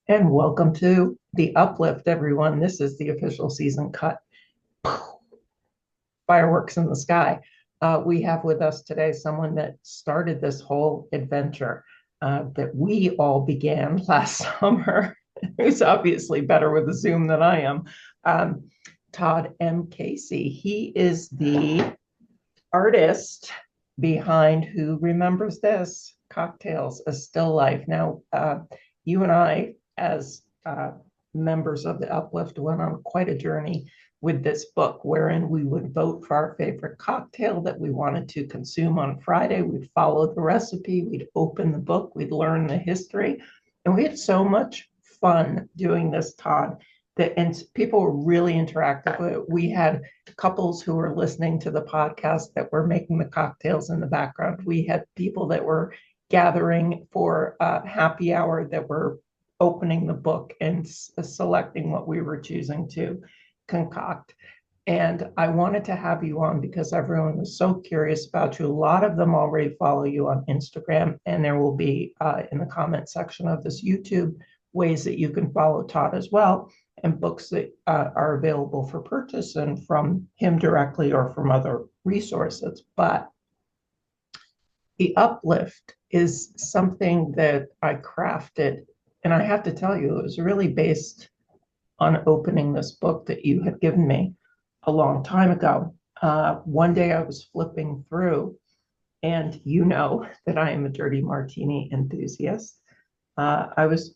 And welcome to the Uplift, everyone. This is the official season cut. Fireworks in the sky. We have with us today someone that started this whole adventure that we all began last summer, who's obviously better with the Zoom than I am. Todd M. Casey. He is the artist behind Who Remembers This? Cocktails, A Still Life. Now, you and I, as members of the Uplift, went on quite a journey with this book, wherein we would vote for our favorite cocktail that we wanted to consume on Friday. We'd follow the recipe, we'd open the book, we'd learn the history. And we had so much fun doing this, Todd, that and people were really interactive with it. We had couples who were listening to the podcast that were making the cocktails in the background. We had people that were gathering for a happy hour that were opening the book and selecting what we were choosing to concoct. And I wanted to have you on because everyone was so curious about you. A lot of them already follow you on Instagram, and there will be in the comment section of this YouTube ways that you can follow Todd as well, and books that are available for purchase and from him directly or from other resources. But the uplift is something that I crafted. And I have to tell you, it was really based on opening this book that you had given me a long time ago. One day I was flipping through, and you know that I am a dirty martini enthusiast. I was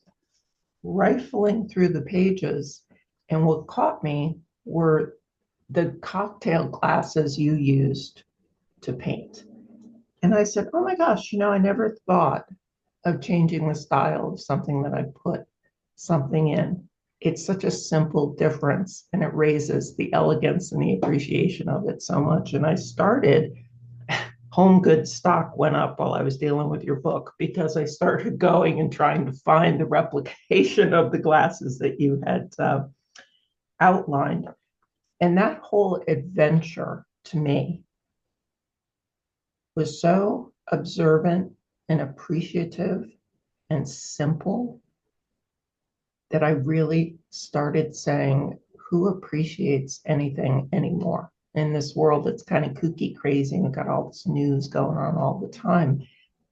rifling through the pages, and what caught me were the cocktail glasses you used to paint. And I said, oh my gosh, I never thought of changing the style of something that I put something in. It's such a simple difference, and it raises the elegance and the appreciation of it so much. And I started, home goods stock went up while I was dealing with your book because I started going and trying to find the replication of the glasses that you had outlined. And that whole adventure to me was so observant and appreciative and simple that I really started saying, who appreciates anything anymore in this world that's kind of kooky, crazy, and got all this news going on all the time?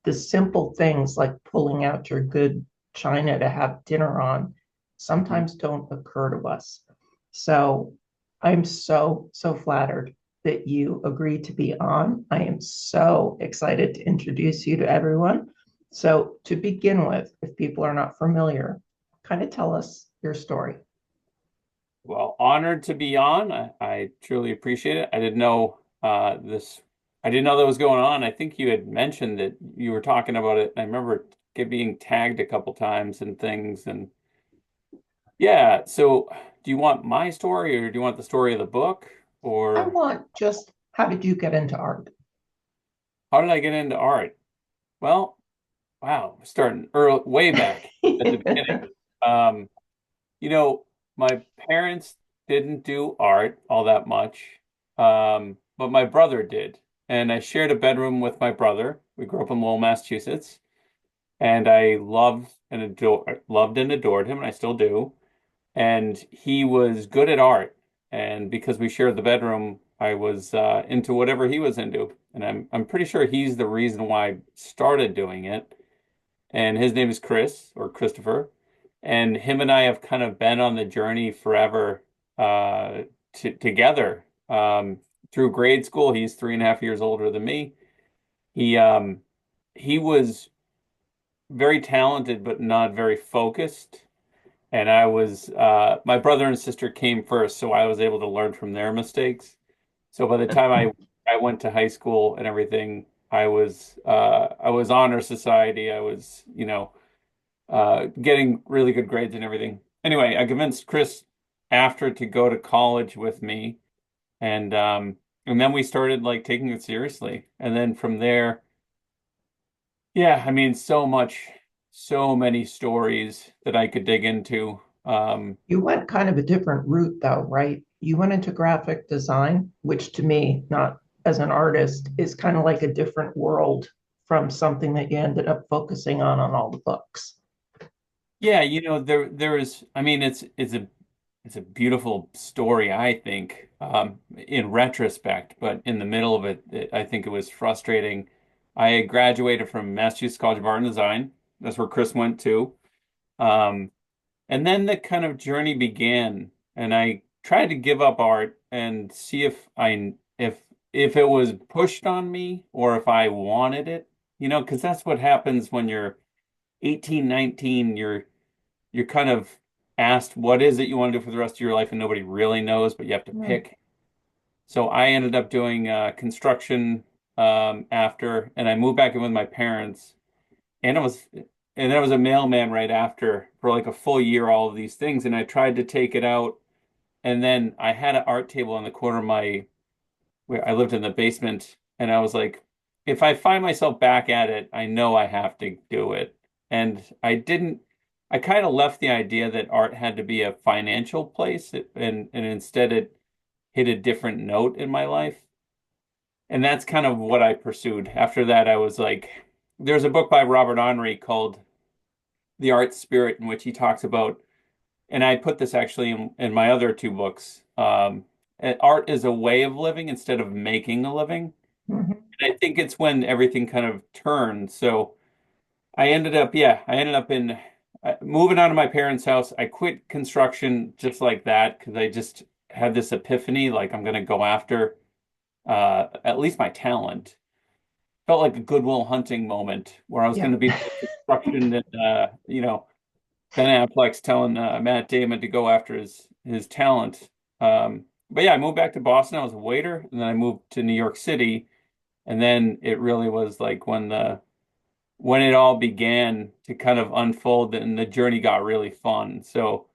The simple things like pulling out your good china to have dinner on sometimes don't occur to us. So I'm so flattered that you agreed to be on. I am so excited to introduce you to everyone. So to begin with, if people are not familiar, kind of tell us your story. Well, honored to be on. I truly appreciate it. I didn't know this. I didn't know that was going on. I think you had mentioned that you were talking about it. I remember being tagged a couple times and things. And yeah, so do you want my story or do you want the story of the book? I Or want just how did you get into art? how did I get into art? Well, wow, starting early, way back at the beginning. Um, You know, my parents didn't do art all that much, but my brother did. And I shared a bedroom with my brother. We grew up in Lowell, Massachusetts, and I loved and adored him, and I still do. And he was good at art, and because we shared the bedroom, I was into whatever he was into, and I'm pretty sure he's the reason why I started doing it. And his name is Chris or Christopher, and him and I have kind of been on the journey forever together. Through grade school, he's 3.5 years older than me. He um, he was very talented, but not very focused. And my brother and sister came first, so I was able to learn from their mistakes. So by the time I went to high school and everything, I was honor society. I was, getting really good grades and everything. Anyway, I convinced Chris after to go to college with me, and then we started like taking it seriously. And then from there, yeah, I mean, so many stories that I could dig into. You went kind of a different route, though, right? You went into graphic design, which to me, not as an artist, is kind of like a different world from something that you ended up focusing on all the books. Yeah, there is. I mean, it's a beautiful story, I think, in retrospect. But in the middle of it, I think it was frustrating. I graduated from Massachusetts College of Art and Design. That's where Chris went to. Um, and then the kind of journey began, and I tried to give up art and see if it was pushed on me or if I wanted it. Because that's what happens when you're 18, 19. You're kind of asked what is it you want to do for the rest of your life, and nobody really knows, but you have to Mm, pick. So I ended up doing construction after, and I moved back in with my parents, and and there was a mailman right after for like a full year, all of these things, and I tried to take it out, and then I had an art table in the corner of where I lived in the basement, and I was like, if I find myself back at it, I know I have to do it. And I didn't, I kind of left the idea that art had to be a financial place, and instead it hit a different note in my life. And that's kind of what I pursued. After that, I was like, there's a book by Robert Henri called The Art Spirit, in which he talks about, and I put this actually in my other two books. Art is a way of living instead of making a living. mhm. I think it's when everything kind of turned. So I ended up in moving out of my parents' house. I quit construction just like that because I just had this epiphany, like I'm going to go after at least my talent. Felt like a Goodwill Hunting moment where I was going Yeah. to be the construction and Ben Affleck's telling Matt Damon to go after his talent. But yeah, I moved back to Boston. I was a waiter, and then I moved to New York City, and then it really was like when it all began to kind of unfold and the journey got really fun. So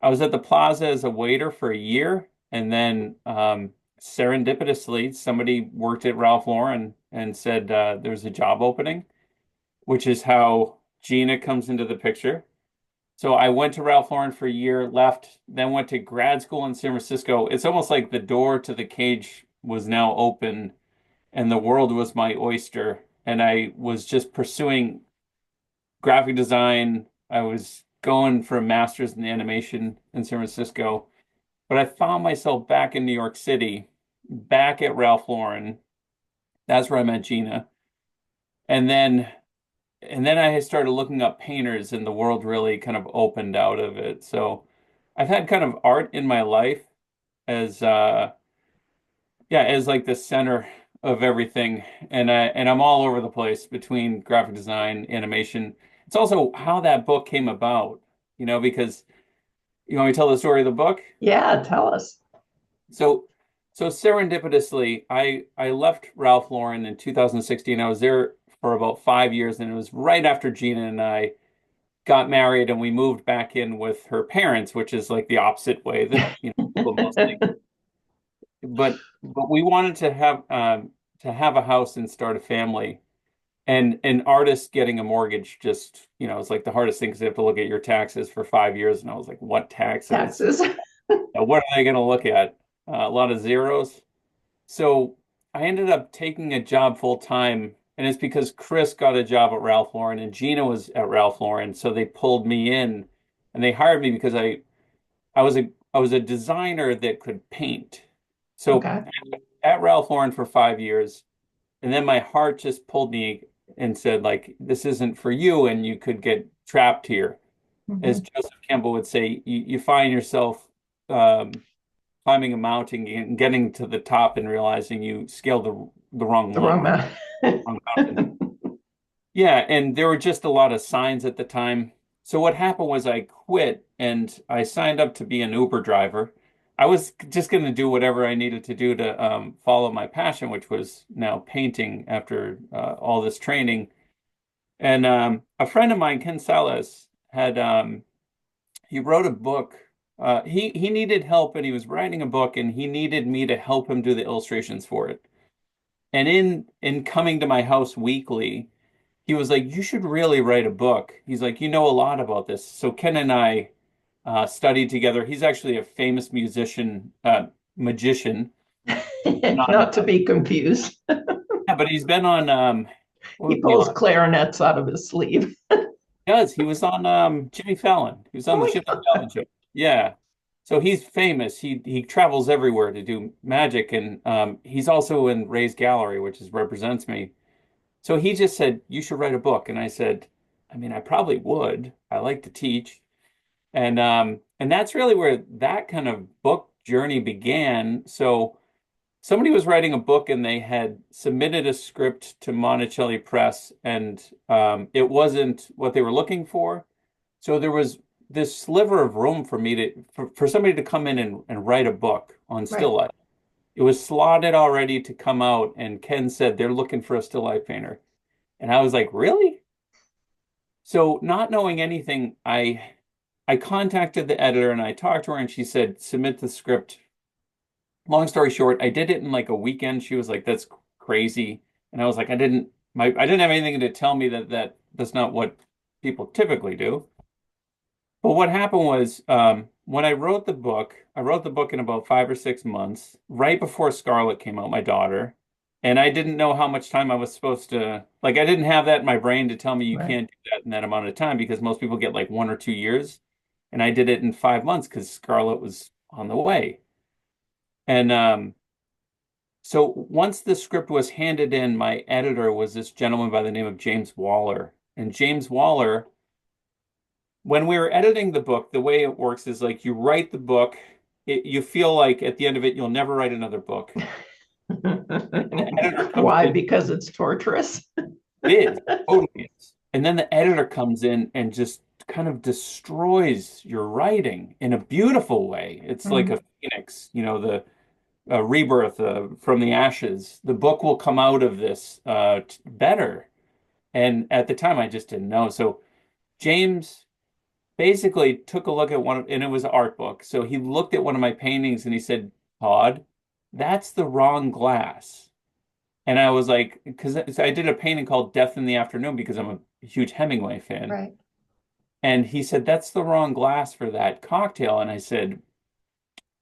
I was at the Plaza as a waiter for a year, and then serendipitously, somebody worked at Ralph Lauren and said there's a job opening, which is how Gina comes into the picture. So I went to Ralph Lauren for a year, left, then went to grad school in San Francisco. It's almost like the door to the cage was now open and the world was my oyster. And I was just pursuing graphic design. I was going for a master's in animation in San Francisco, but I found myself back in New York City, back at Ralph Lauren. That's where I met Gina. And then I started looking up painters and the world really kind of opened out of it. So I've had kind of art in my life as as like the center of everything. And I'm all over the place between graphic design, animation. It's also how that book came about, because you want me to tell the story of the book? Yeah, tell us. So so serendipitously, I left Ralph Lauren in 2016. I was there for about 5 years, and it was right after Gina and I got married and we moved back in with her parents, which is like the opposite way that people mostly. But we wanted to have a house and start a family. And an artist getting a mortgage just, it's like the hardest thing because they have to look at your taxes for 5 years. And I was like, what taxes? Taxes. What are they going to look at? A lot of zeros. So I ended up taking a job full time, and it's because Chris got a job at Ralph Lauren and Gina was at Ralph Lauren, so they pulled me in, and they hired me because I was a designer that could paint. So Okay. at Ralph Lauren for 5 years, and then my heart just pulled me and said, like, this isn't for you, and you could get trapped here. As Mhm. Joseph Campbell would say, you find yourself um, climbing a mountain and getting to the top and realizing you scaled the wrong The one, wrong man. wrong mountain. Yeah, and there were just a lot of signs at the time. So what happened was I quit and I signed up to be an Uber driver. I was just going to do whatever I needed to do to follow my passion, which was now painting after all this training. And a friend of mine, Ken Salas, he wrote a book. He needed help, and he was writing a book, and he needed me to help him do the illustrations for it. And in coming to my house weekly, he was like, "You should really write a book." He's like, "You know a lot about this." So Ken and I studied together. He's actually a famous magician. He's been on, Not to be confused. yeah, but he's been on. What He was he pulls on? clarinets out of his sleeve. does. He was on Jimmy Fallon. He was on Oh the my Jimmy God. Fallon show. Yeah. So he's famous. He travels everywhere to do magic, and he's also in Ray's Gallery, which is represents me. So he just said, "You should write a book." And I said, "I mean, I probably would. I like to teach." And that's really where that kind of book journey began. So somebody was writing a book and they had submitted a script to Monticelli Press, and it wasn't what they were looking for. So there was this sliver of room for me for somebody to come in and write a book on still Right. life. It was slotted already to come out, and Ken said they're looking for a still life painter. And I was like, really? So not knowing anything, I contacted the editor and I talked to her and she said, submit the script. Long story short, I did it in like a weekend. She was like, that's crazy. And I was like, I didn't have anything to tell me that's not what people typically do. But what happened was, when I wrote the book in about 5 or 6 months, right before Scarlett came out, my daughter. And I didn't know how much time I was supposed to, like, I didn't have that in my brain to tell me you Right. can't do that in that amount of time because most people get like 1 or 2 years. And I did it in 5 months because Scarlett was on the way. And so once the script was handed in, my editor was this gentleman by the name of James Waller. And James Waller, when we were editing the book, the way it works is like you write the book, you feel like at the end of it, you'll never write another book. And then the editor comes Why? in, Because it's torturous. it is, totally is. And then the editor comes in and just kind of destroys your writing in a beautiful way. It's like a Mhm. phoenix, the rebirth from the ashes. The book will come out of this better. And at the time, I just didn't know. So James basically took a look at and it was an art book. So he looked at one of my paintings and he said, Todd, that's the wrong glass. And I was like, because I did a painting called Death in the Afternoon because I'm a huge Hemingway fan. Right. And he said, that's the wrong glass for that cocktail. And I said,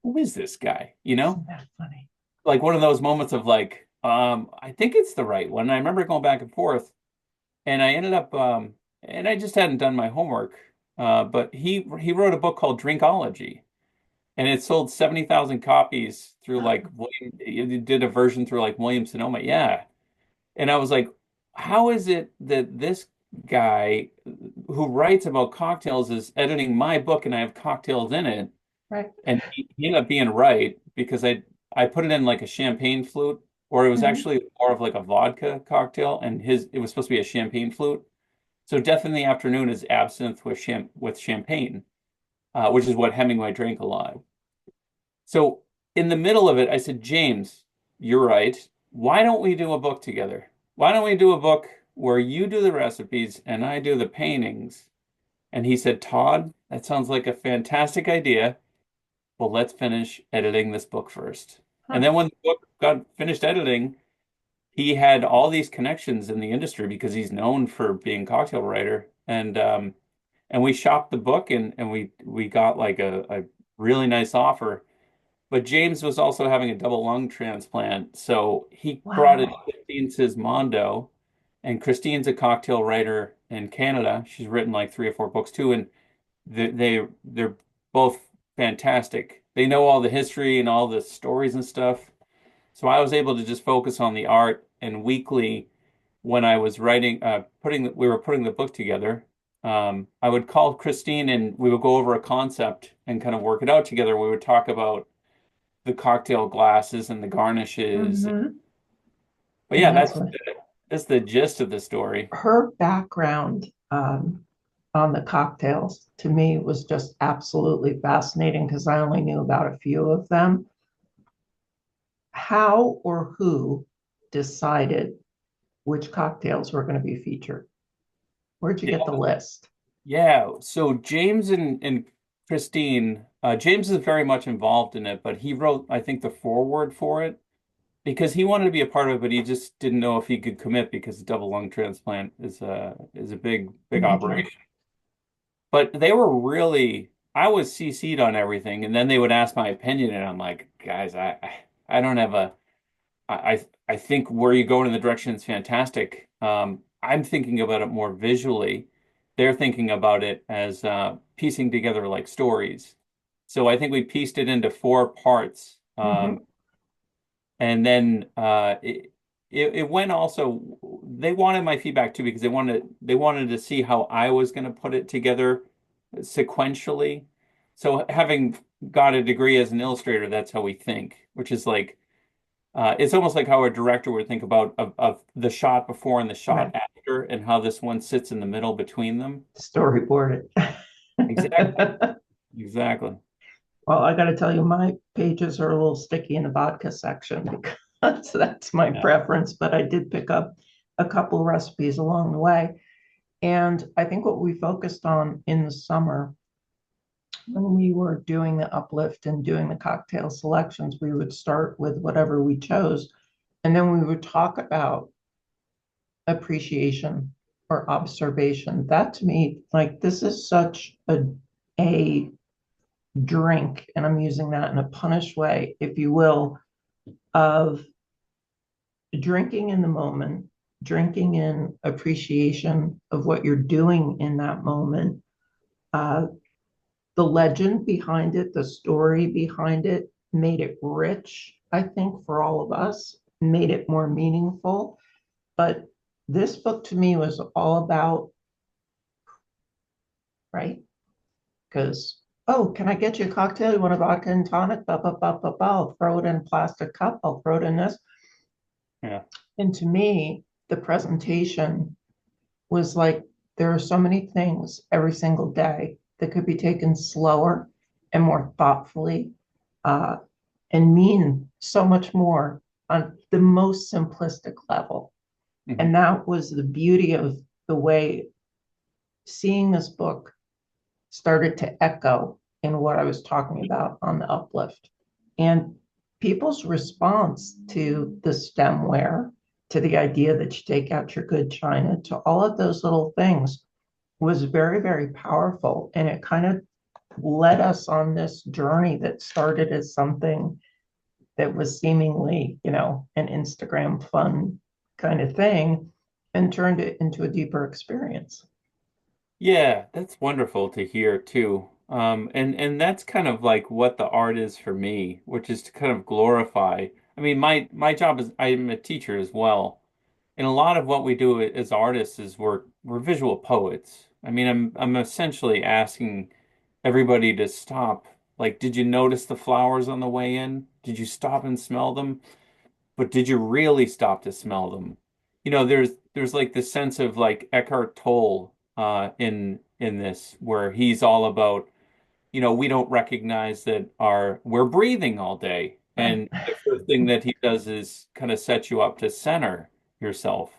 who is this guy? Isn't that funny? Like one of those moments of like, I think it's the right one. And I remember going back and forth, and I ended up, and I just hadn't done my homework. But he wrote a book called Drinkology, and it sold 70,000 copies through like he did a version through like Williams Sonoma, yeah. And I was like, how is it that this guy who writes about cocktails is editing my book and I have cocktails in it? Right. And he ended up being right because I put it in like a champagne flute, or it was Mhm. actually more of like a vodka cocktail, and his it was supposed to be a champagne flute. So Death in the Afternoon is absinthe with champagne, which is what Hemingway drank a lot. So in the middle of it, I said, James, you're right. Why don't we do a book together? Why don't we do a book where you do the recipes and I do the paintings? And he said, Todd, that sounds like a fantastic idea. Well, let's finish editing this book first. And Huh. then when the book got finished editing, he had all these connections in the industry because he's known for being a cocktail writer. And we shopped the book and we got like a really nice offer. But James was also having a double lung transplant, so he brought in Wow. Christine Sismondo, and Christine's a cocktail writer in Canada. She's written like 3 or 4 books too, and they're both fantastic. They know all the history and all the stories and stuff. So I was able to just focus on the art, and weekly when I was writing, we were putting the book together. I would call Christine and we would go over a concept and kind of work it out together. We would talk about the cocktail glasses and the garnishes. Hmm. But And yeah, that's what that's the gist of the story. her background on the cocktails to me was just absolutely fascinating because I only knew about a few of them. How or who decided which cocktails were going to be featured? Where'd you Yeah, get the list? yeah. So James and Christine, James is very much involved in it, but he wrote, I think, the foreword for it because he wanted to be a part of it, but he just didn't know if he could commit because double lung transplant is a big Big deal. operation. But they were really, I was CC'd on everything, and then they would ask my opinion, and I'm like, guys, I don't have I think where you're going in the direction is fantastic. I'm thinking about it more visually, they're thinking about it as piecing together like stories. So I think we pieced it into four parts. Hmm. And then it went also, they wanted my feedback too because they wanted to see how I was going to put it together sequentially. So having got a degree as an illustrator, that's how we think, which is like it's almost like how a director would think about of the shot before and the shot Right. after and how this one sits in the middle between them. Storyboard Exactly. it. Exactly. Well, I got to tell you, my pages are a little sticky in the vodka section because that's my Yeah. preference, but I did pick up a couple recipes along the way. And I think what we focused on in the summer when we were doing the uplift and doing the cocktail selections, we would start with whatever we chose. And then we would talk about appreciation or observation. That to me, like this is such a drink, and I'm using that in a punish way, if you will, of drinking in the moment, drinking in appreciation of what you're doing in that moment, uh, the legend behind it, the story behind it made it rich, I think, for all of us, made it more meaningful. But this book to me was all about, right? Because, oh, can I get you a cocktail? You want a vodka and tonic? Ba, ba, ba, ba, ba. I'll throw it in a plastic cup. I'll throw it in this. Yeah. And to me, the presentation was like, there are so many things every single day that could be taken slower and more thoughtfully, uh, and mean so much more on the most simplistic level. Mhm. And that was the beauty of the way seeing this book started to echo in what I was talking about on the uplift. And people's response to the stemware, to the idea that you take out your good china, to all of those little things was very, very powerful. And it kind of led us on this journey that started as something that was seemingly, an Instagram fun kind of thing and turned it into a deeper experience. Yeah, that's wonderful to hear too. And that's kind of like what the art is for me, which is to kind of glorify. I mean, my job is I'm a teacher as well, and a lot of what we do as artists is we're visual poets. I mean, I'm essentially asking everybody to stop. Like, did you notice the flowers on the way in? Did you stop and smell them? But did you really stop to smell them? There's like this sense of like Eckhart Tolle in this where he's all about, we don't recognize that our we're breathing all day. Right. And the first thing that he does is kind of set you up to center yourself,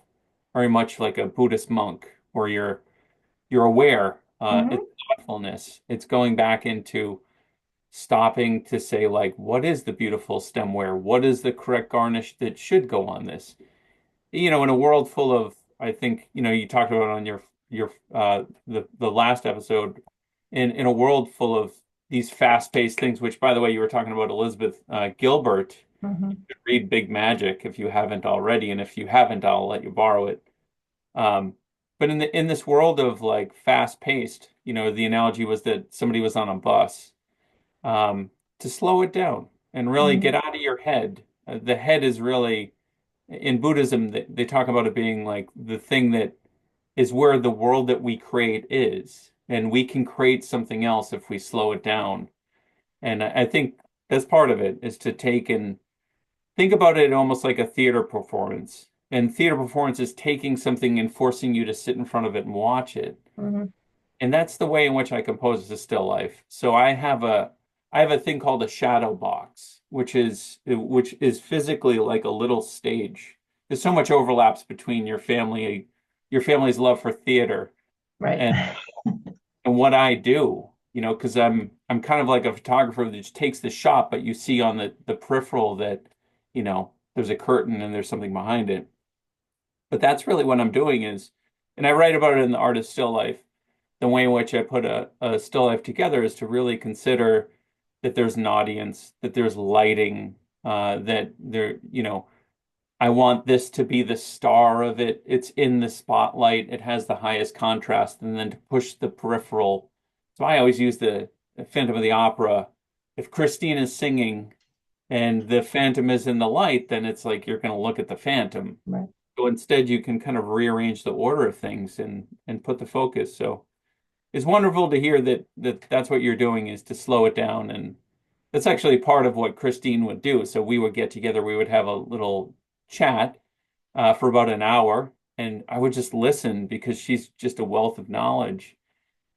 very much like a Buddhist monk, where you're aware. It's Mm-hmm. thoughtfulness. It's going back into stopping to say like, what is the beautiful stemware? What is the correct garnish that should go on this? In a world full of, I think, you talked about on your the last episode, in a world full of these fast-paced things, which by the way, you were talking about Elizabeth Gilbert. Mm-hmm. You should read Big Magic if you haven't already, and if you haven't, I'll let you borrow it. Um, but in this world of like fast-paced, the analogy was that somebody was on a bus, um, to slow it down and really Mm-hmm. get out of your head. The head is really, in Buddhism, they talk about it being like the thing that is where the world that we create is. And we can create something else if we slow it down. And I think that's part of it is to take and think about it almost like a theater performance. And theater performance is taking something and forcing you to sit in front of it and watch it. Mm-hmm. And that's the way in which I compose the still life. So I have a thing called a shadow box, which is physically like a little stage. There's so much overlaps between your family's love for theater Right. and and what I do, because I'm kind of like a photographer that just takes the shot, but you see on the peripheral that, there's a curtain and there's something behind it. But that's really what I'm doing and I write about it in the art of still life. The way in which I put a still life together is to really consider that there's an audience, that there's lighting, that there, I want this to be the star of it. It's in the spotlight. It has the highest contrast, and then to push the peripheral. So I always use the Phantom of the Opera. If Christine is singing and the Phantom is in the light, then it's like you're going to look at the Phantom. Right. So instead, you can kind of rearrange the order of things and put the focus. So it's wonderful to hear that that's what you're doing is to slow it down. And that's actually part of what Christine would do. So we would get together, we would have a little chat for about an hour, and I would just listen because she's just a wealth of knowledge.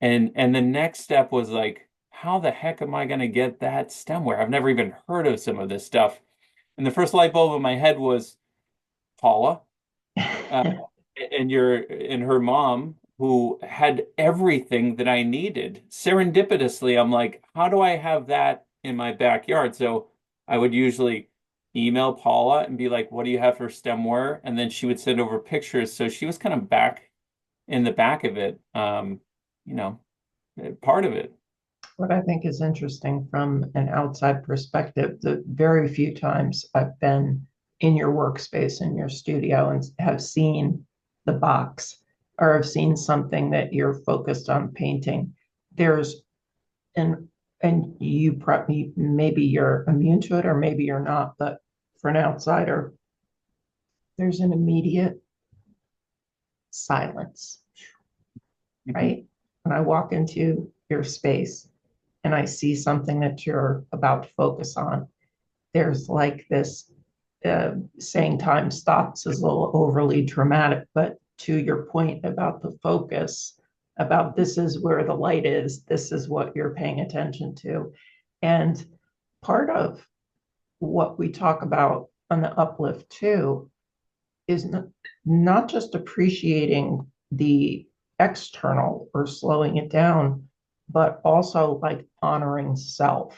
And the next step was like, how the heck am I going to get that stemware? I've never even heard of some of this stuff. And the first light bulb in my head was Paula, uh, and her mom, who had everything that I needed. Serendipitously, I'm like, how do I have that in my backyard? So I would usually email Paula and be like, what do you have for stemware? And then she would send over pictures. So she was kind of back in the back of it, you know, part of it. What I think is interesting from an outside perspective, the very few times I've been in your workspace, in your studio, and have seen the box or have seen something that you're focused on painting, there's an, and you probably, maybe you're immune to it or maybe you're not, but for an outsider, there's an immediate silence, Mhm. right? When I walk into your space and I see something that you're about to focus on, there's like this saying time stops is a little overly dramatic, but to your point about the focus, about this is where the light is, this is what you're paying attention to. And part of what we talk about on the uplift too is not just appreciating the external or slowing it down, but also like honoring self,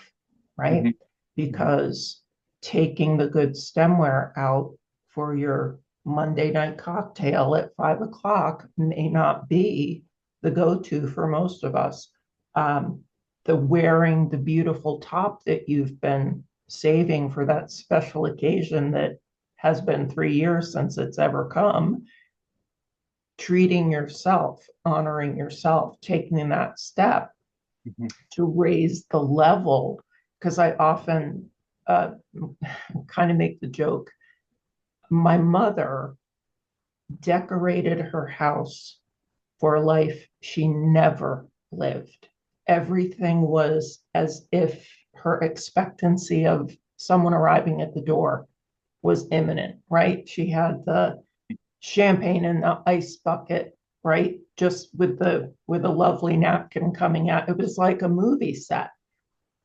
right? Mhm. Mhm. Because taking the good stemware out for your Monday night cocktail at 5 o'clock may not be the go-to for most of us. Um, the wearing the beautiful top that you've been saving for that special occasion that has been 3 years since it's ever come, treating yourself, honoring yourself, taking that step Mhm. to raise the level. Because I often uh, kind of make the joke, my mother decorated her house for a life she never lived. Everything was as if her expectancy of someone arriving at the door was imminent, right? She had the champagne in the ice bucket, right? Just with a lovely napkin coming out. It was like a movie set.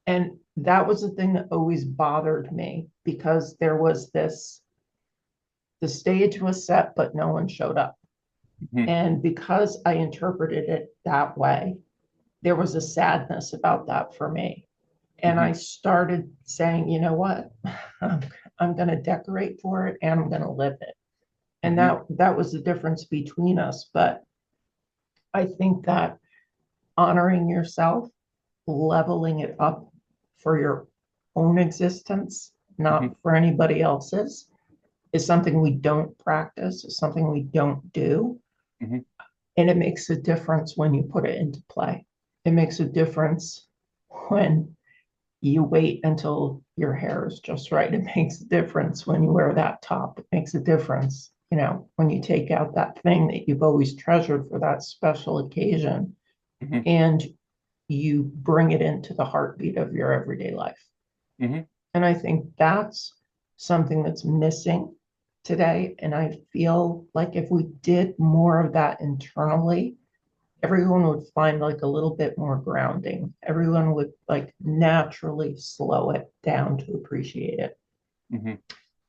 And that was the thing that always bothered me because there was this, the stage was set, but no one showed up. Mhm. And because I interpreted it that way, there was a sadness about that for me. And Mhm. I started saying, you know what? I'm going to decorate for it and I'm going to live it. And Mhm. that was the difference between us. But I think that honoring yourself, leveling it up for your own existence, Mhm. not for anybody else's, is something we don't practice, is something we don't do. Mhm. And it makes a difference when you put it into play. It makes a difference when you wait until your hair is just right. It makes a difference when you wear that top. It makes a difference, when you take out that thing that you've always treasured for that special occasion Mhm. and you bring it into the heartbeat of your everyday life. Mhm. And I think that's something that's missing today. And I feel like if we did more of that internally, everyone would find like a little bit more grounding. Everyone would like naturally slow it down to appreciate it. Mhm.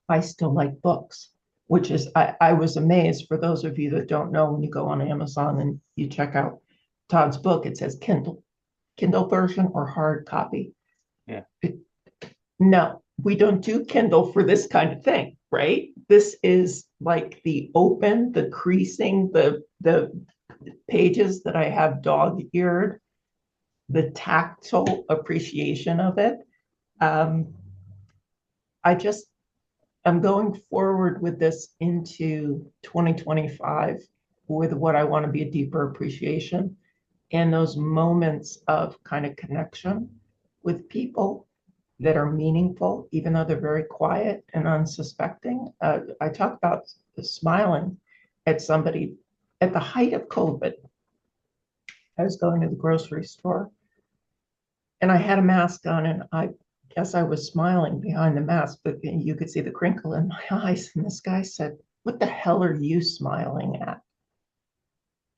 I still like books, which is, I was amazed for those of you that don't know, when you go on Amazon and you check out Todd's book, it says Kindle version or hard copy. Yeah. No, we don't do Kindle for this kind of thing, right? This is like the open, the creasing, the pages that I have dog-eared, the tactile appreciation of it. Um, I just I'm going forward with this into 2025 with what I want to be a deeper appreciation and those moments of kind of connection with people that are meaningful, even though they're very quiet and unsuspecting. I talk about smiling at somebody at the height of COVID. I was going to the grocery store and I had a mask on, and I guess I was smiling behind the mask, but you could see the crinkle in my eyes. And this guy said, "What the hell are you smiling at?"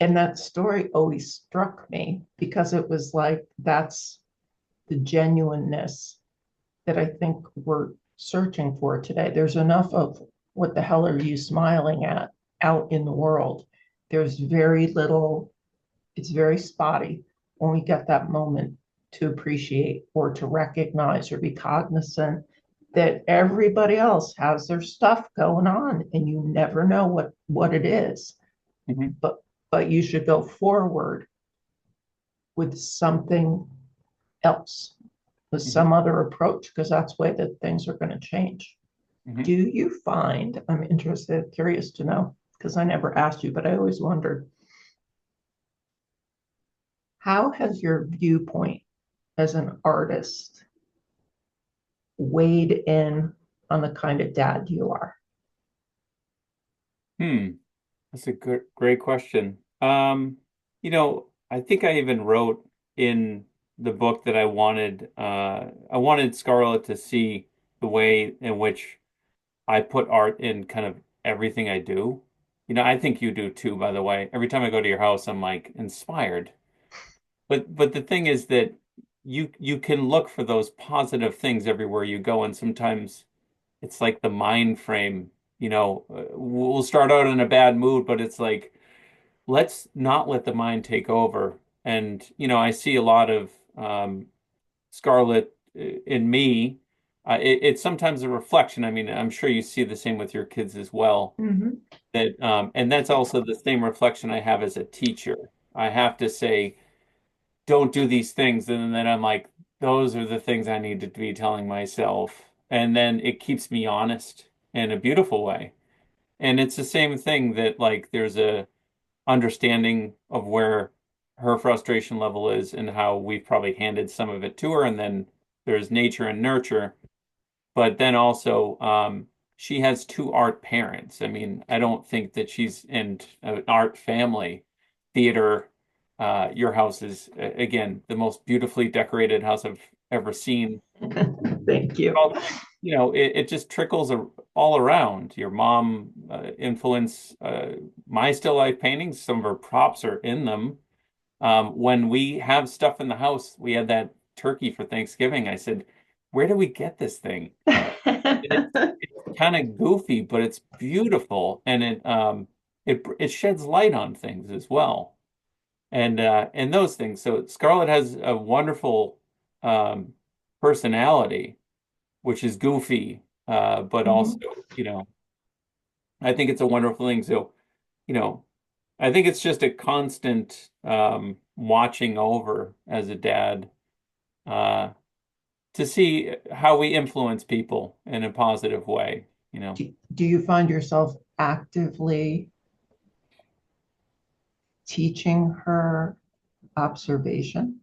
And that story always struck me because it was like, that's the genuineness that I think we're searching for today. There's enough of "what the hell are you smiling at" out in the world. There's very little, it's very spotty when we get that moment to appreciate or to recognize or be cognizant that everybody else has their stuff going on and you never know what it is. Mhm. But you should go forward with something else, with Mhm. some other approach, because that's the way that things are going to change. Mhm. Do you find, I'm interested, curious to know, because I never asked you, but I always wondered, how has your viewpoint as an artist weighed in on the kind of dad you are? Hmm. That's a good, great question. I think I even wrote in the book that I wanted Scarlett to see the way in which I put art in kind of everything I do. I think you do too, by the way. Every time I go to your house, I'm like inspired. But the thing is that you can look for those positive things everywhere you go, and sometimes it's like the mind frame, we'll start out in a bad mood, but it's like let's not let the mind take over. And I see a lot of Scarlett in me. It's sometimes a reflection. I mean, I'm sure you see the same with your kids as well. Mm-hmm. And that's also the same reflection I have as a teacher. I have to say, don't do these things, and then I'm like, those are the things I need to be telling myself. And then it keeps me honest in a beautiful way. And it's the same thing that like there's a understanding of where her frustration level is and how we've probably handed some of it to her. And then there's nature and nurture. But then also, she has two art parents. I mean, I don't think that she's in an art family. Theater, your house is, again, the most beautifully decorated house I've ever seen. Thank you. It just trickles all around. Your mom influence my still life paintings. Some of her props are in them. When we have stuff in the house, we had that turkey for Thanksgiving. I said, "Where do we get this thing?" And it's kind of goofy, but it's beautiful, and it sheds light on things as well, and those things. So Scarlett has a wonderful um, personality, which is goofy, but also, Mhm. you know, I think it's a wonderful thing. So, you know, I think it's just a constant watching over as a dad uh, to see how we influence people in a positive way, you know. Do you find yourself actively teaching her observation?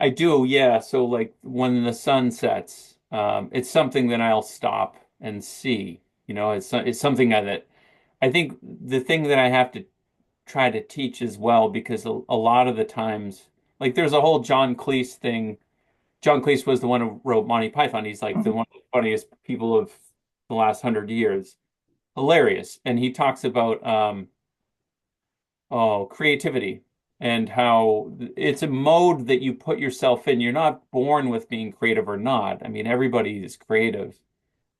I do, yeah. So like when the sun sets, it's something that I'll stop and see. It's something that I think the thing that I have to try to teach as well, because a lot of the times, like there's a whole John Cleese thing. John Cleese was the one who wrote Monty Python. He's like the Mhm. one of the funniest people of the last 100 years. Hilarious. And he talks about creativity and how it's a mode that you put yourself in. You're not born with being creative or not. I mean, everybody is creative.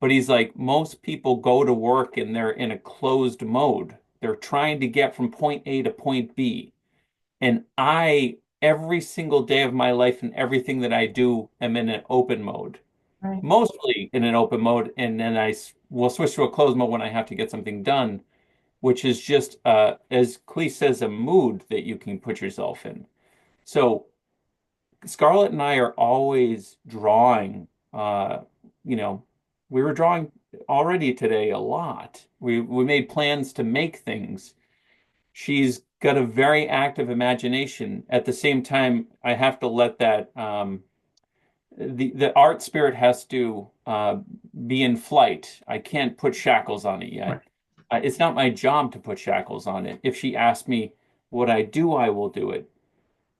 But he's like, most people go to work and they're in a closed mode. They're trying to get from point A to point B. And every single day of my life and everything that I do, am in an open mode, Right. mostly in an open mode. And then will switch to a closed mode when I have to get something done, which is just, as Cleese says, a mood that you can put yourself in. So Scarlett and I are always drawing, you know, we were drawing already today a lot. We made plans to make things. She's got a very active imagination. At the same time, I have to let that the art spirit has to be in flight. I can't put shackles on it Right. yet. It's not my job to put shackles on it. If she asks me what I do, I will do it.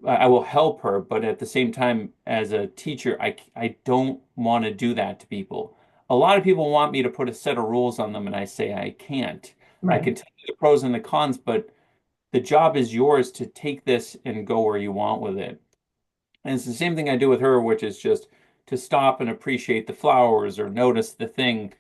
I will help her, but at the same time, as a teacher, I don't want to do that to people. A lot of people want me to put a set of rules on them, and I say I can't. I Right. can tell you the pros and the cons, but the job is yours to take this and go where you want with it. And it's the same thing I do with her, which is just to stop and appreciate the flowers or notice the thing.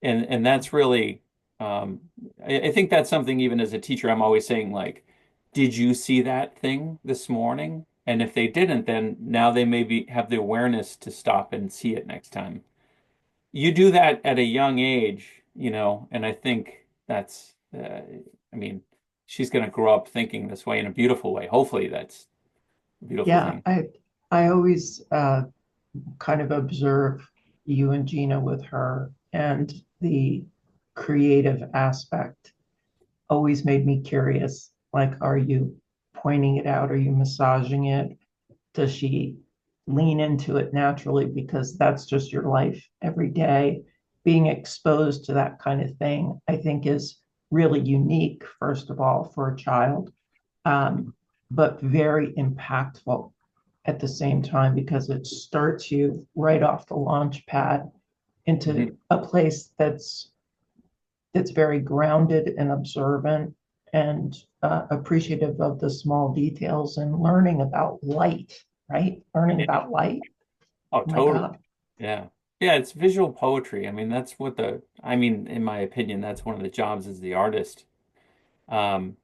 And that's really, um, I think that's something even as a teacher, I'm always saying like, did you see that thing this morning? And if they didn't, then now they maybe have the awareness to stop and see it next time. You do that at a young age, and I think that's, I mean, she's going to grow up thinking this way in a beautiful way. Hopefully, that's a beautiful Yeah, thing. I always kind of observe you and Gina with her, and the creative aspect always made me curious. Like, are you pointing it out? Are you massaging it? Does she lean into it naturally because that's just your life every day? Being exposed to that kind of thing, I think, is really unique, first of all, for a child, um, but very impactful at the same time because it starts you right off the launch pad into Mhm. a place that's very grounded and observant and appreciative of the small details and learning about light, right? Learning about light. Oh, Oh my totally. God. Yeah. Yeah, it's visual poetry. I mean, I mean, in my opinion, that's one of the jobs as the artist. Um,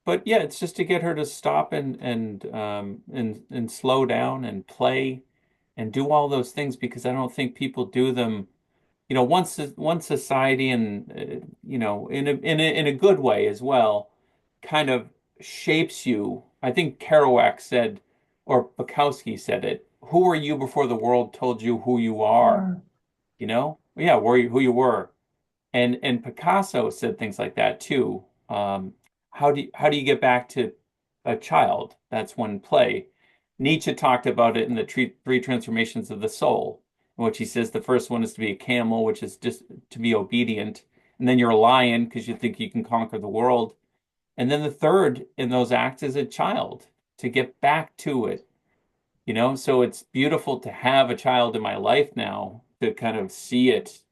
but yeah, it's just to get her to stop and slow down and play and do all those things because I don't think people do them. Once society and in a good way as well, kind of shapes you. I think Kerouac said, or Bukowski said it. Who were you before the world told you who you are? Uh, Yeah, who you were. And Picasso said things like that too. How do you get back to a child? That's one play. Nietzsche talked about it in the three transformations of the soul, in which he says the first one is to be a camel, which is just to be obedient, and then you're a lion because you think you can conquer the world, and then the third in those acts is a child to get back to it. So it's beautiful to have a child in my life now to kind of see it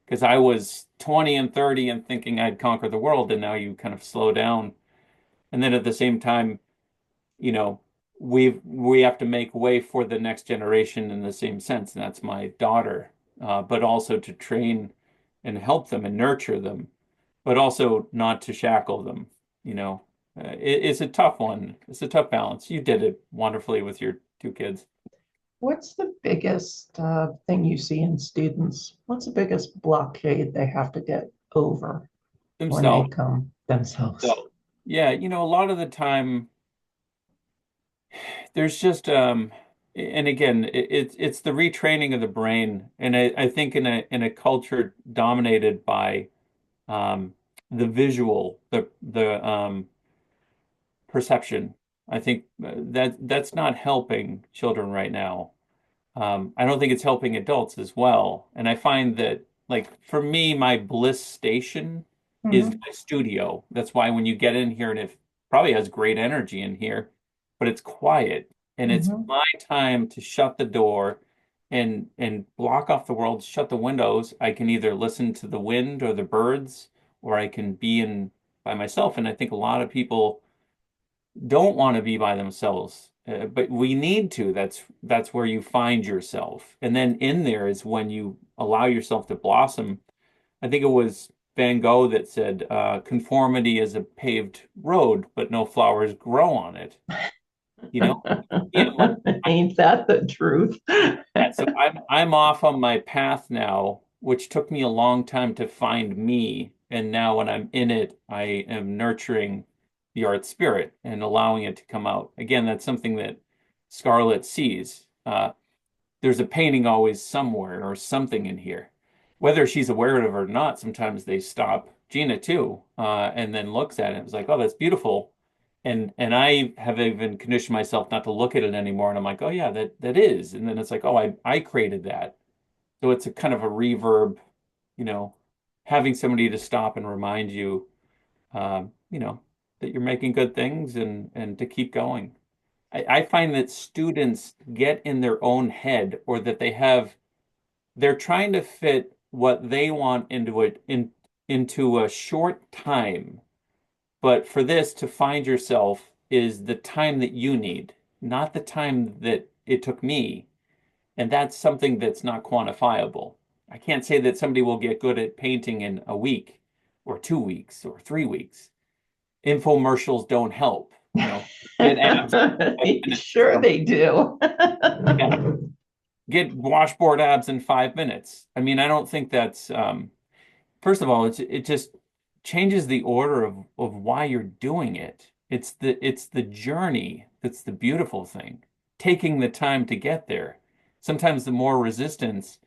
because I was 20 and 30 and thinking I'd conquer the world, and now you kind of slow down. And then at the same time, you know, we have to make way for the next generation in the same sense, and that's my daughter, but also to train and help them and nurture them, but also not to shackle them. You know, it's a tough one. It's a tough balance. You did it wonderfully with your two kids what's the biggest thing you see in students? What's the biggest blockade they have to get over when they themselves. come themselves? So, yeah, a lot of the time there's just and again it's the retraining of the brain and I think in a culture dominated by um the visual the perception. I think that's not helping children right now. I don't think it's helping adults as well. And I find that, like, for me, my bliss station is Mm-hmm. my studio. That's why when you get in here, and it probably has great energy in here, but it's quiet. And it's Mm-hmm. my time to shut the door and block off the world, shut the windows. I can either listen to the wind or the birds, or I can be in by myself. And I think a lot of people don't want to be by themselves, but we need to. That's where you find yourself, and then in there is when you allow yourself to blossom. I think it was Van Gogh that said, "Conformity is a paved road, but no flowers grow on it." You know, yeah, Ain't that the truth? yeah, so I'm off on my path now, which took me a long time to find me. And now when I'm in it, I am nurturing the art spirit and allowing it to come out. Again, that's something that Scarlett sees. There's a painting always somewhere or something in here. whether she's aware of it or not, sometimes they stop Gina too, and then looks at it. It's like, oh, that's beautiful. And I have even conditioned myself not to look at it anymore. And I'm like, oh yeah, that is. And then it's like, oh, I created that. So it's a kind of a reverb, you know, having somebody to stop and remind you, you know, that you're making good things and to keep going. I find that students get in their own head, or that they're trying to fit what they want into a short time. But for this to find yourself is the time that you need, not the time that it took me. And that's something that's not quantifiable. I can't say that somebody will get good at painting in a week or 2 weeks or 3 weeks. Infomercials don't help, get abs in 5 minutes. Sure they do. Yeah, get washboard abs in 5 minutes. I mean, I don't think that's first of all, it just changes the order of why you're doing it. It's the journey that's the beautiful thing. Taking the time to get there. Sometimes the more resistance,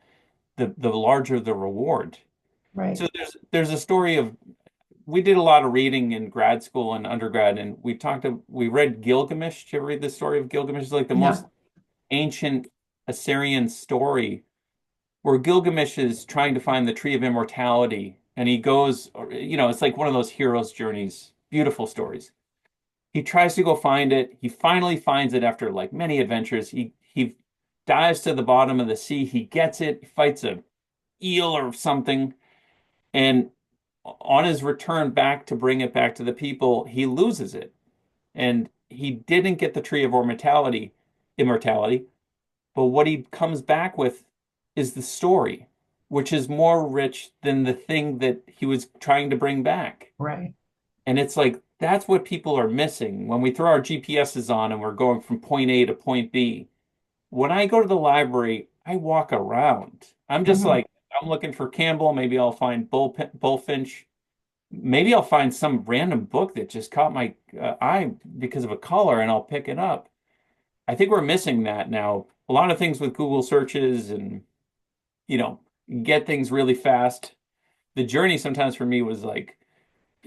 the larger the reward. Right. So there's a story of we did a lot of reading in grad school and undergrad, and we read Gilgamesh. Did you ever read the story of Gilgamesh? It's like the most No. ancient Assyrian story where Gilgamesh is trying to find the tree of immortality, and he goes, it's like one of those hero's journeys, beautiful stories. He tries to go find it. He finally finds it after like many adventures. He dives to the bottom of the sea. He gets it, fights a eel or something, and on his return back to bring it back to the people, he loses it. And he didn't get the tree of immortality, but what he comes back with is the story, which is more rich than the thing that he was trying to bring back. Right. And it's like that's what people are missing when we throw our GPSs on and we're going from point A to point B. When I go to the library, I walk around. I'm just Hmm. like, I'm looking for Campbell. Maybe I'll find Bullfinch. Maybe I'll find some random book that just caught my eye because of a color, and I'll pick it up. I think we're missing that now. A lot of things with Google searches and, you know, get things really fast. The journey sometimes for me was like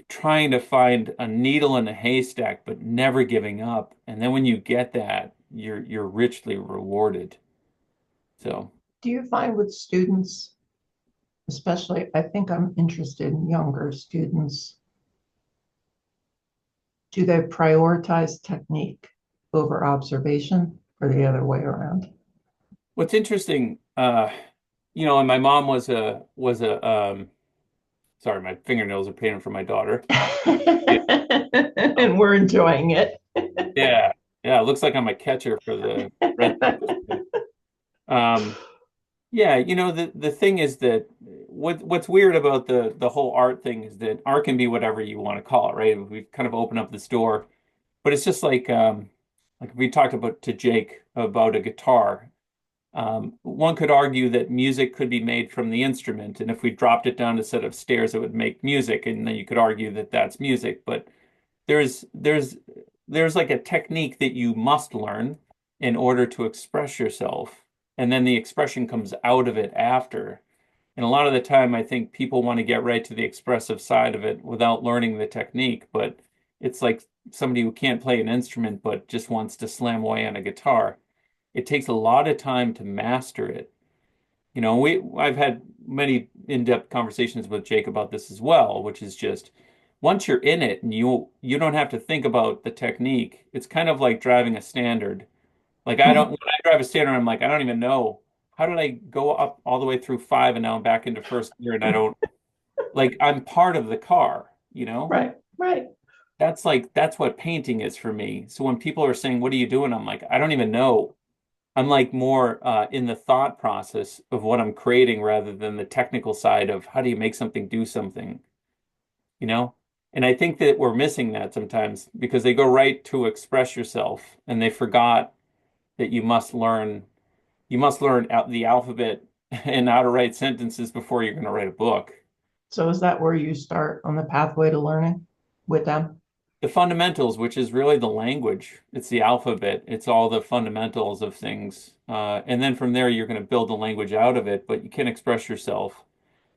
trying to find a needle in a haystack, but never giving up. And then when you get that, you're richly rewarded. So Do you find with students, especially, I think I'm interested in younger students, do they prioritize technique over observation or the other way around? what's interesting, and my mom was a sorry, my fingernails are painted for my daughter. Yeah. And we're enjoying it. Yeah. Yeah, it looks like I'm a catcher for the Red Sox. Um, yeah, the thing is that what's weird about the whole art thing is that art can be whatever you want to call it, right? We've kind of opened up this door, but it's just like we talked about to Jake about a guitar. One could argue that music could be made from the instrument, and if we dropped it down a set of stairs, it would make music, and then you could argue that that's music. But there's there's there's like a technique that you must learn in order to express yourself, and then the expression comes out of it after. And a lot of the time, I think people want to get right to the expressive side of it without learning the technique, but it's like somebody who can't play an instrument but just wants to slam away on a guitar. It takes a lot of time to master it. I've had many in-depth conversations with Jake about this as well, which is just once you're in it and you don't have to think about the technique, it's kind of like driving a standard. Like when I drive a standard, I'm like, I don't even know how did I go up all the way through five and now I'm back into first gear and I don't like I'm part of the car, you know? Right, right. That's what painting is for me. So when people are saying, "What are you doing?" I'm like, I don't even know. I'm like more in the thought process of what I'm creating rather than the technical side of how do you make something do something, you know? And I think that we're missing that sometimes because they go right to express yourself and they forgot that you must learn out the alphabet and how to write sentences before you're going to write a book. So is that where you start on the pathway to learning with them? The fundamentals, which is really the language, it's the alphabet, it's all the fundamentals of things. And then from there, you're going to build the language out of it, but you can express yourself.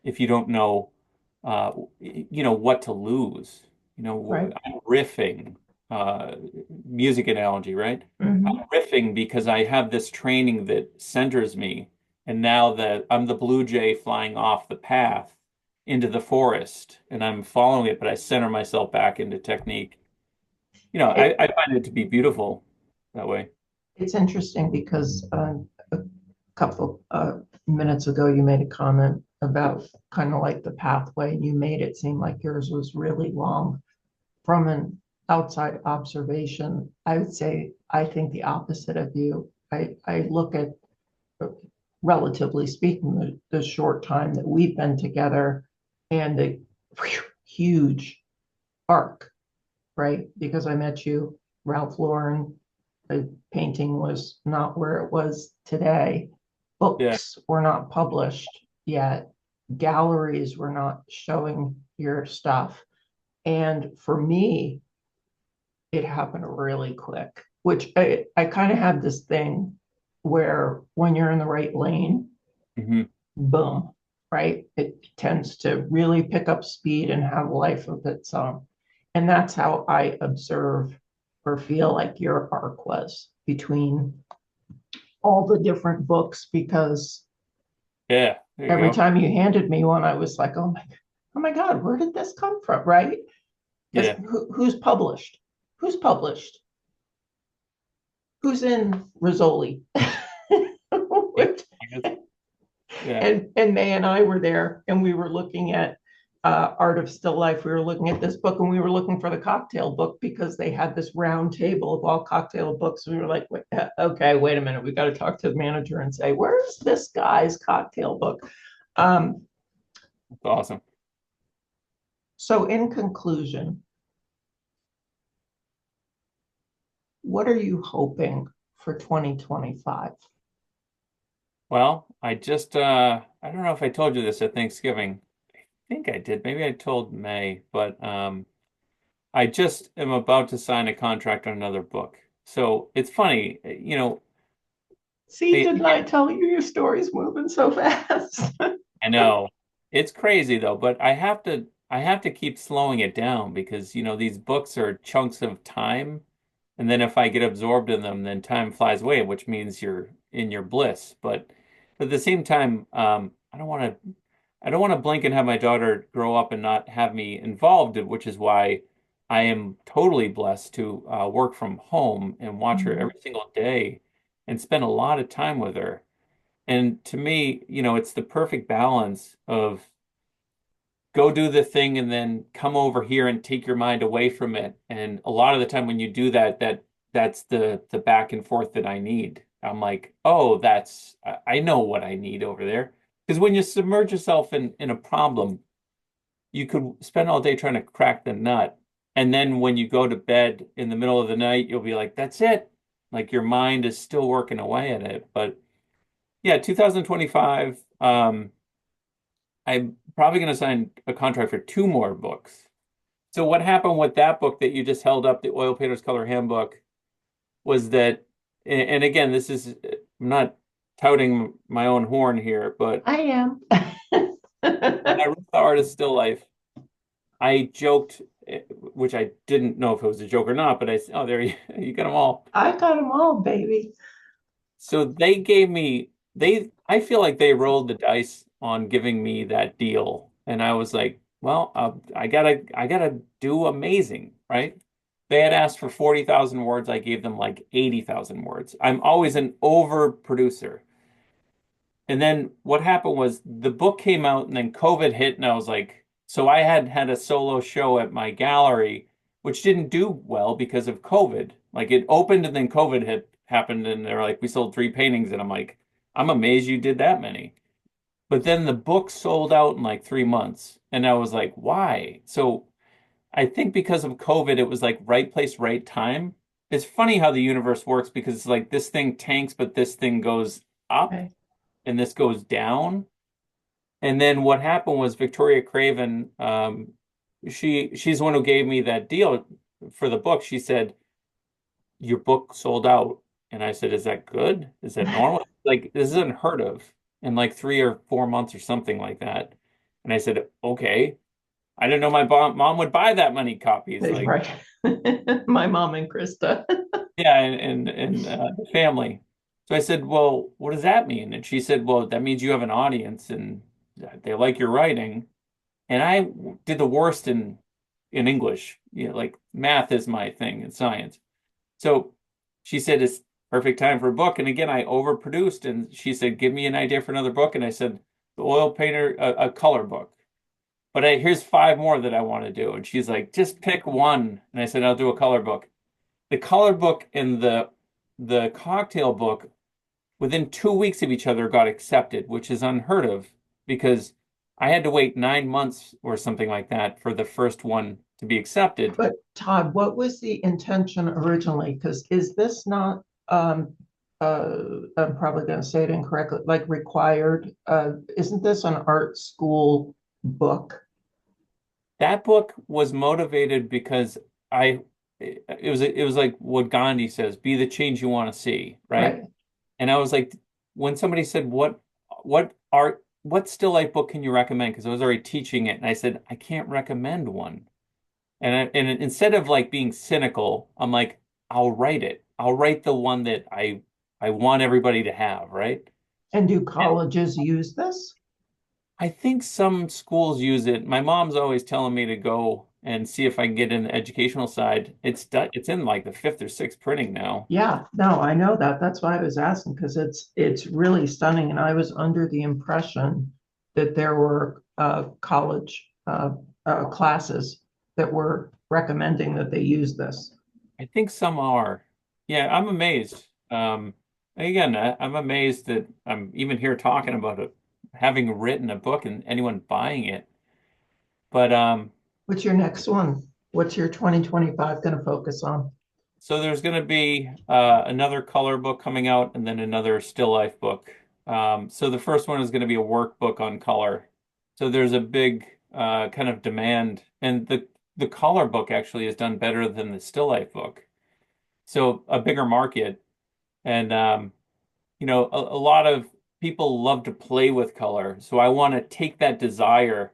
if you don't know, what to lose. Right. I'm riffing, uh, music analogy, right? I'm Hmm. riffing because I have this training that centers me, and now that I'm the blue jay flying off the path into the forest, and I'm following it, but I center myself back into technique. It, I find it to be beautiful that way. it's interesting because a couple minutes ago you made a comment about kind of like the pathway, and you made it seem like yours was really long. From an outside observation, I would say I think the opposite of you. I look at, relatively speaking, the short time that we've been together and the huge arc, right? Because I met you, Ralph Lauren, the painting was not where it was today. Yeah. Books were not published yet. Galleries were not showing your stuff. And for me, it happened really quick, which I kind of had this thing where when you're in the right lane, Hmm. boom, right? It tends to really pick up speed and have life of its own. And that's how I observe or feel like your arc was between all the different books, because Yeah. There you every go. time you handed me one, I was like, oh my God, where did this come from? Right? Because Yeah. who's published? Who's published? Who's in Rizzoli? Yeah. I guess. Yeah. And May and I were there, and we were looking at Art of Still Life. We were looking at this book, and we were looking for the cocktail book because they had this round table of all cocktail books. We were like, okay, wait a minute, we got to talk to the manager and say, where's this guy's cocktail book? Um, It's awesome. so, in conclusion, what are you hoping for 2025? Well, I don't know if I told you this at Thanksgiving. I think I did. Maybe I told May, but I just am about to sign a contract on another book. So it's funny, See, I, didn't I tell you your story's moving so fast? I know it's crazy though, but I have to keep slowing it down because, these books are chunks of time. And then if I get absorbed in them, then time flies away, which means you're in your bliss. But at the same time, I don't want to blink and have my daughter grow up and not have me involved, which is why I am totally blessed to work from home and watch her Mhm. every single day and spend a lot of time with her. And to me, it's the perfect balance of go do the thing and then come over here and take your mind away from it. And a lot of the time when you do that, that's the back and forth that I need. I'm like, oh, I know what I need over there. Because when you submerge yourself in a problem, you could spend all day trying to crack the nut. And then when you go to bed in the middle of the night, you'll be like, that's it. Like your mind is still working away at it. But yeah, 2025, I'm probably going to sign a contract for two more books. So what happened with that book that you just held up, the Oil Painter's Color Handbook, was that, and again, I'm not touting my own horn here, but I am. when I wrote The Artist Still Life, I joked, which I didn't know if it was a joke or not, but oh, there you got them all. I got them all, baby. So I feel like they rolled the dice on giving me that deal. And I was like, well, I gotta do amazing, right? They had asked for 40,000 words. I gave them like 80,000 words. I'm always an over producer. And then what happened was the book came out and then COVID hit and I was like, so I had a solo show at my gallery, which didn't do well because of COVID. Like it opened and then COVID happened and they're like, we sold three paintings. And I'm like, I'm amazed you did that many. But then the book sold out in like 3 months. And I was like, why? So I think because of COVID, it was like right place, right time. It's funny how the universe works because it's like this thing tanks, but this thing goes up Okay. and this goes down. And then what happened was Victoria Craven, she's the one who gave me that deal for the book. She said, your book sold out. And I said, is that good? Is that normal? Like, this is unheard of in like 3 or 4 months or something like that. And I said, okay. I didn't know my mom would buy that many copies. Like, Right. My mom and Krista. yeah, and the family. So I said, well, what does that mean? And she said, well, that means you have an audience and they like your writing. And I did the worst in English. You know, like math is my thing and science. So she said it's perfect time for a book. And again, I overproduced. And she said, give me an idea for another book. And I said, the oil painter, a color book. But here's five more that I want to do. And she's like, just pick one. And I said, I'll do a color book. The color book and the cocktail book within 2 weeks of each other got accepted, which is unheard of because I had to wait 9 months or something like that for the first one to be accepted. But Todd, what was the intention originally? Because is this not, I'm probably going to say it incorrectly, like required? Isn't this an art school book? That book was motivated because I it was like what Gandhi says, be the change you want to see, right? Right. And I was like, when somebody said, what still life book can you recommend? Because I was already teaching it, and I said, I can't recommend one. And instead of like being cynical, I'm like, I'll write it. I'll write the one that I want everybody to have, right? And do And colleges use this? I think some schools use it. My mom's always telling me to go and see if I can get in the educational side. It's in like the fifth or sixth printing now. Yeah, no, I know that. That's why I was asking because it's really stunning. And I was under the impression that there were college classes that were recommending that they use this. I think some are. Yeah, I'm amazed. Again, I'm amazed that I'm even here talking about it, having written a book and anyone buying it. But What's your next one? What's your 2025 going to focus on? so there's going to be another color book coming out and then another still life book. So the first one is going to be a workbook on color. So there's a big kind of demand, and the color book actually has done better than the still life book. So a bigger market, and a lot of people love to play with color. So I want to take that desire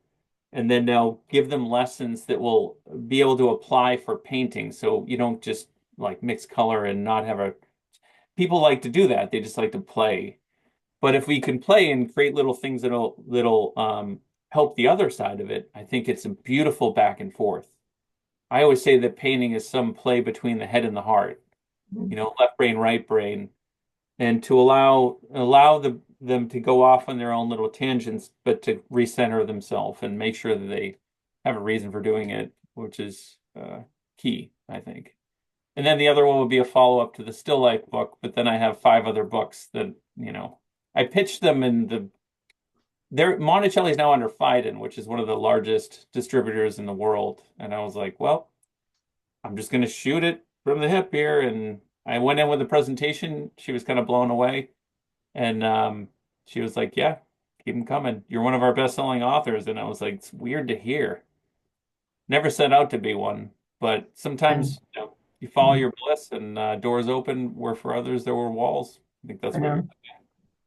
and then now give them lessons that will be able to apply for painting. So you don't just like mix color and not have a people like to do that. They just like to play. But if we can play and create little things that'll help the other side of it, I think it's a beautiful back and forth. I always say that painting is some play between the head and the heart, left brain, right brain, and to allow them to go off on their own little tangents, but to recenter themselves and make sure that they have a reason for doing it, which is key, I think. And then the other one would be a follow-up to the Still Life book, but then I have five other books that, I pitched them in their Monticelli's now under Phaidon, which is one of the largest distributors in the world. And I was like, well, I'm just going to shoot it from the hip here. And I went in with the presentation. She was kind of blown away. And she was like, yeah, keep them coming. You're one of our best-selling authors. And I was like, it's weird to hear. Never set out to be one, but And sometimes you follow your bliss and doors open where for others there were walls. I think I that's what you're. know,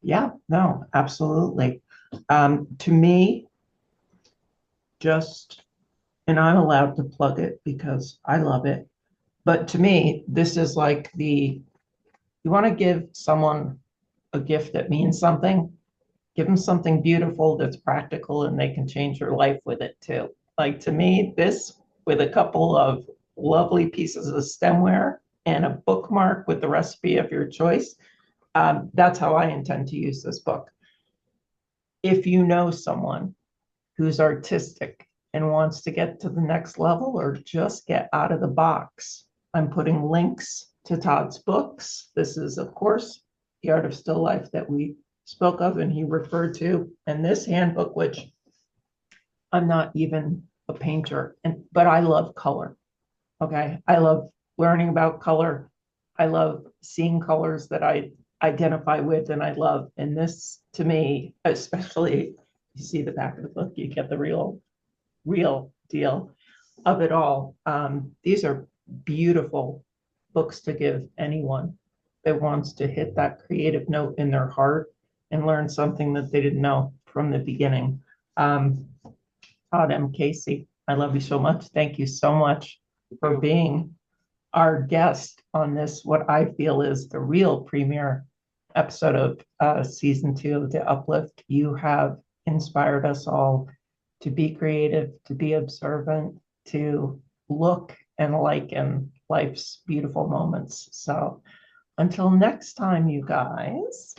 yeah, no, absolutely. To me, just, and I'm allowed to plug it because I love it. But to me, this is like you want to give someone a gift that means something, give them something beautiful that's practical and they can change their life with it too. Like to me, this with a couple of lovely pieces of stemware and a bookmark with the recipe of your choice, that's how I intend to use this book. If you know someone who's artistic and wants to get to the next level or just get out of the box, I'm putting links to Todd's books. This is, of course, The Art of Still Life that we spoke of and he referred to, and this handbook, which I'm not even a painter, but I love color. Okay. I love learning about color. I love seeing colors that I identify with and I love. And this to me, especially you see the back of the book, you get the real deal of it all. These are beautiful books to give anyone that wants to hit that creative note in their heart and learn something that they didn't know from the beginning. Todd M. Casey. I love you so much. Thank you so much You for too. being our guest on this, what I feel is the real premiere episode of season two of The Uplift. You have inspired us all to be creative, to be observant, to look and liken life's beautiful moments. So until next time, you guys,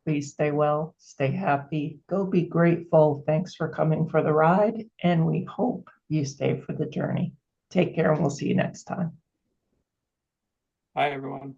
please stay well, stay happy, go be grateful. Thanks for coming for the ride, and we hope you stay for the journey. Take care, and we'll see you next time. Bye, everyone.